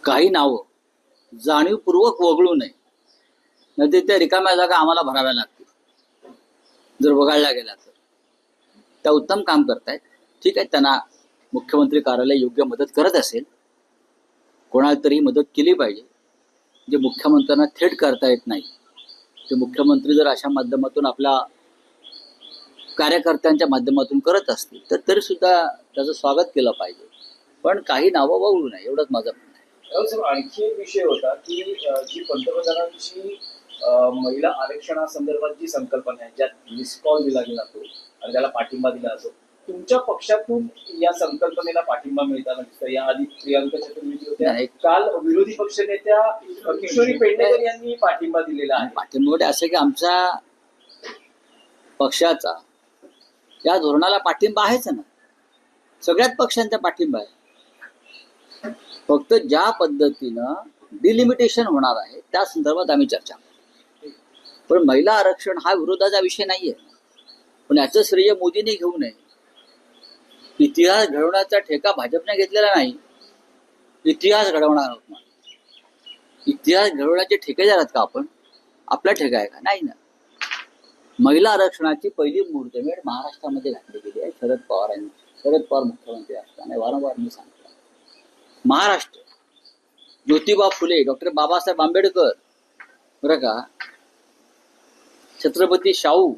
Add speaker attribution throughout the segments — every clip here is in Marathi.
Speaker 1: काही नावं जाणीवपूर्वक वगळू नये, नाही त्या रिकाम्या जागा आम्हाला भराव्या लागतील जर वगळल्या गेल्या तर. त्या उत्तम काम करतायत, ठीक आहे, त्यांना मुख्यमंत्री कार्यालय योग्य मदत करत असेल, कोणाला तरी मदत केली पाहिजे. जे मुख्यमंत्र्यांना थेट करता येत नाही ते मुख्यमंत्री जर अशा माध्यमातून आपल्या कार्यकर्त्यांच्या माध्यमातून करत असतील तर तरी सुद्धा त्याचं स्वागत केलं पाहिजे, पण काही नावं वगळू नये एवढंच माझं म्हणणं आहे.
Speaker 2: आणखी एक विषय होता की जी पंतप्रधानांची महिला आरक्षणासंदर्भात जी संकल्पना आहे, ज्यात मिस कॉल दिला गेला तो आणि त्याला पाठिंबा दिला असो, तुमच्या पक्षातून या संकल्पनेला पाठिंबा मिळताना दिसतं. याआधी प्रियांका चतुर्वेदी होत्या, काल विरोधी पक्षनेत्या किशोरी पेडणेकर यांनी पाठिंबा दिलेला आहे.
Speaker 1: पाठिंबा असं की आमच्या पक्षाचा या धोरणाला पाठिंबा आहेच ना, सगळ्याच पक्षांचा पाठिंबा आहे. फक्त ज्या पद्धतीनं डिलिमिटेशन होणार आहे त्या संदर्भात आम्ही चर्चा करू. पण महिला आरक्षण हा विरोधाचा विषय नाहीये, पण याचं श्रेय मोदींनी घेऊ नये. इतिहास घडवण्याचा ठेका भाजपने घेतलेला नाही, इतिहास घडवणार आहोत ना. इतिहास घडवण्याचे ठेकेदार आहेत का आपण? आपला ठेका आहे का? नाही ना. महिला आरक्षणाची पहिली मुहूर्तमेढ महाराष्ट्रामध्ये घातली गेली आहे शरद पवारांनी. शरद पवार मुख्यमंत्री असताना वारंवार मी सांगतो, महाराष्ट्र, ज्योतिबा फुले, डॉक्टर बाबासाहेब आंबेडकर, बरं का, छत्रपती शाहू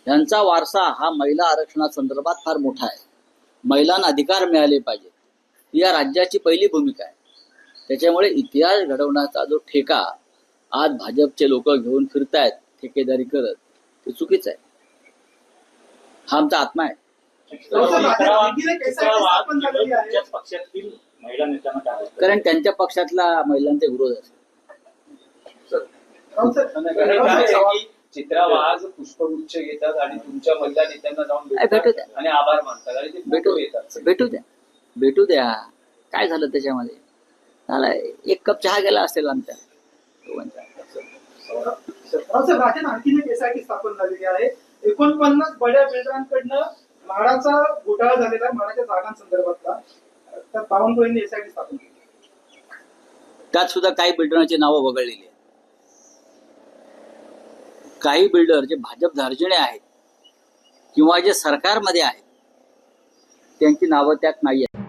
Speaker 1: यांचा वारसा हा महिला आरक्षणासंदर्भात फार मोठा आहे. महिलांना अधिकार मिळाले पाहिजे ही या राज्याची पहिली भूमिका आहे. त्याच्यामुळे इतिहास घडवण्याचा जो ठेका आज भाजपचे लोक घेऊन फिरतायत ठेकेदारी करत, ते चुकीचं आहे. हा आमचा आत्मा आहे. कारण त्यांच्या पक्षातला महिलांचा विरोध असेल.
Speaker 2: चित्रा वाघ पुष्पगुच्छ घेतात आणि तुमच्या महिला नेत्यांना जाऊन भेटतात आणि आभार मानतात आणि ते
Speaker 1: भेटू द्या. काय झालं त्याच्यामध्ये? झाला एक कप चहा गेला असेल आमच्या दोघांचा.
Speaker 3: आणखी एक एसआयटी स्थापन झालेली आहे. 49 बड्या बिल्डरांकडनं म्हाडाचा घोटाळा झालेला म्हाडाच्या जागांसंदर्भातला, तर बावनकुळेंनी एसआयटी स्थापन केली.
Speaker 1: त्यात सुद्धा काही बिल्डरांची नावं वगळलेली आहेत. काही बिल्डर जे भाजप धार्जिणे आहेत किंवा जे सरकारमध्ये आहेत त्यांची नावं त्यात नाही आहेत.